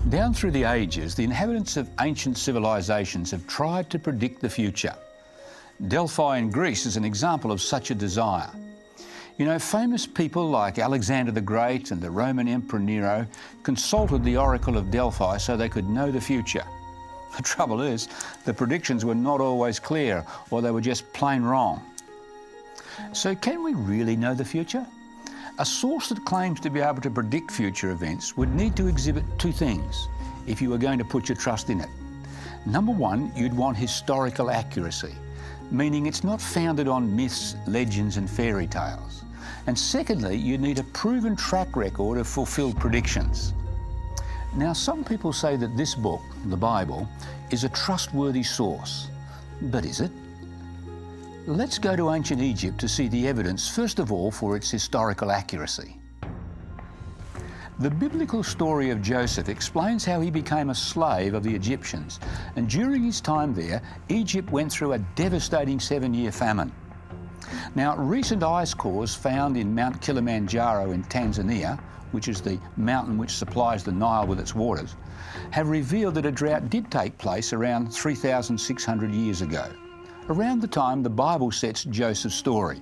Down through the ages, the inhabitants of ancient civilizations have tried to predict the future. Delphi in Greece is an example of such a desire. You know, famous people like Alexander the Great and the Roman Emperor Nero consulted the Oracle of Delphi so they could know the future. The trouble is, the predictions were not always clear, or they were just plain wrong. So can we really know the future? A source that claims to be able to predict future events would need to exhibit two things if you were going to put your trust in it. Number one, you'd want historical accuracy, meaning it's not founded on myths, legends and fairy tales. And secondly, you need a proven track record of fulfilled predictions. Now, some people say that this book, the Bible, is a trustworthy source. But is it? Let's go to ancient Egypt to see the evidence, first of all, for its historical accuracy. The biblical story of Joseph explains how he became a slave of the Egyptians, and during his time there, Egypt went through a devastating 7-year famine. Now, recent ice cores found in Mount Kilimanjaro in Tanzania, which is the mountain which supplies the Nile with its waters, have revealed that a drought did take place around 3,600 years ago, around the time the Bible sets Joseph's story.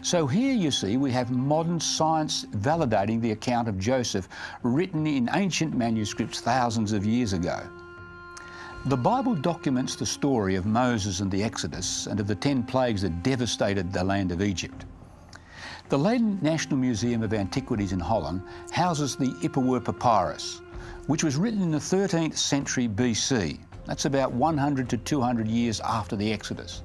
So here you see we have modern science validating the account of Joseph written in ancient manuscripts thousands of years ago. The Bible documents the story of Moses and the Exodus and of the 10 plagues that devastated the land of Egypt. The Leiden National Museum of Antiquities in Holland houses the Ipuwer Papyrus, which was written in the 13th century BC. That's about 100 to 200 years after the Exodus.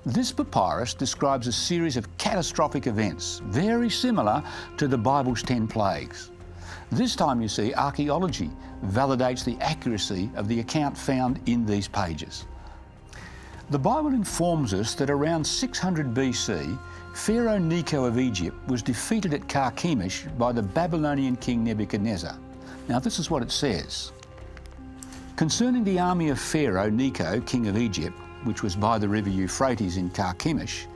This papyrus describes a series of catastrophic events, very similar to the Bible's 10 plagues. This time, you see, archaeology validates the accuracy of the account found in these pages. The Bible informs us that around 600 BC, Pharaoh Necho of Egypt was defeated at Carchemish by the Babylonian king Nebuchadnezzar. Now, this is what it says. Concerning the army of Pharaoh Necho, king of Egypt, which was by the river Euphrates in Carchemish,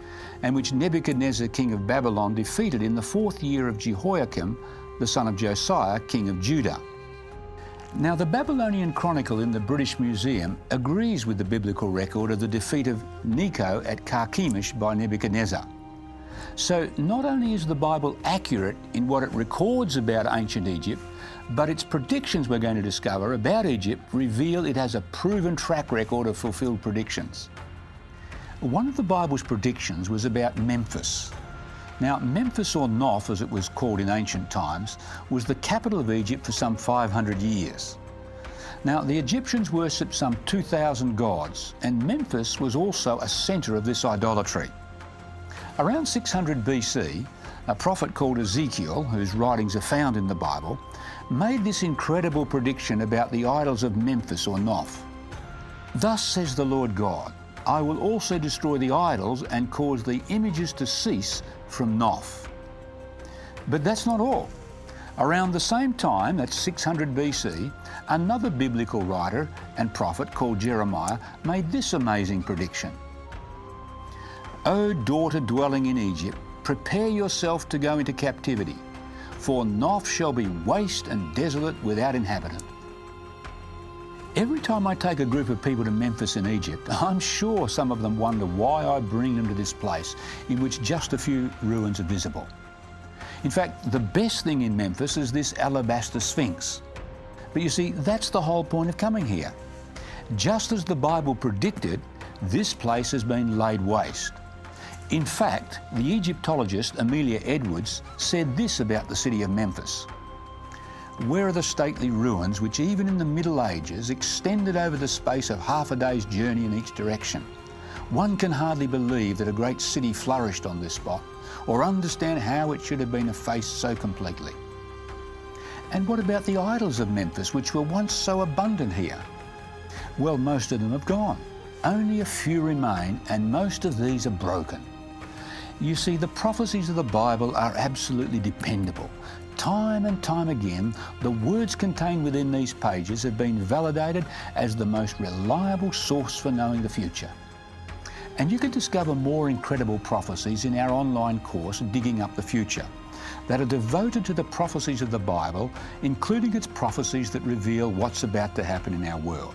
and which Nebuchadnezzar, king of Babylon, defeated in the 4th year of Jehoiakim, the son of Josiah, king of Judah. Now, the Babylonian Chronicle in the British Museum agrees with the biblical record of the defeat of Necho at Carchemish by Nebuchadnezzar. So not only is the Bible accurate in what it records about ancient Egypt, but its predictions we're going to discover about Egypt reveal it has a proven track record of fulfilled predictions. One of the Bible's predictions was about Memphis. Now, Memphis, or Noph as it was called in ancient times, was the capital of Egypt for some 500 years. Now, the Egyptians worshipped some 2,000 gods, and Memphis was also a centre of this idolatry. Around 600 BC, a prophet called Ezekiel, whose writings are found in the Bible, made this incredible prediction about the idols of Memphis, or Noph. Thus says the Lord God, I will also destroy the idols and cause the images to cease from Noph. But that's not all. Around the same time, that's 600 BC, another biblical writer and prophet called Jeremiah made this amazing prediction. O daughter dwelling in Egypt, prepare yourself to go into captivity, for Noph shall be waste and desolate without inhabitant. Every time I take a group of people to Memphis in Egypt, I'm sure some of them wonder why I bring them to this place in which just a few ruins are visible. In fact, the best thing in Memphis is this alabaster sphinx. But you see, that's the whole point of coming here. Just as the Bible predicted, this place has been laid waste. In fact, the Egyptologist Amelia Edwards said this about the city of Memphis. Where are the stately ruins which even in the Middle Ages extended over the space of half a day's journey in each direction? One can hardly believe that a great city flourished on this spot, or understand how it should have been effaced so completely. And what about the idols of Memphis, which were once so abundant here? Well, most of them have gone. Only a few remain, and most of these are broken. You see, the prophecies of the Bible are absolutely dependable. Time and time again, the words contained within these pages have been validated as the most reliable source for knowing the future. And you can discover more incredible prophecies in our online course, Digging Up the Future. that are devoted to the prophecies of the Bible, including its prophecies that reveal what's about to happen in our world.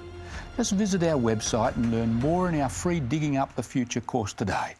Just visit our website and learn more in our free Digging Up the Future course today.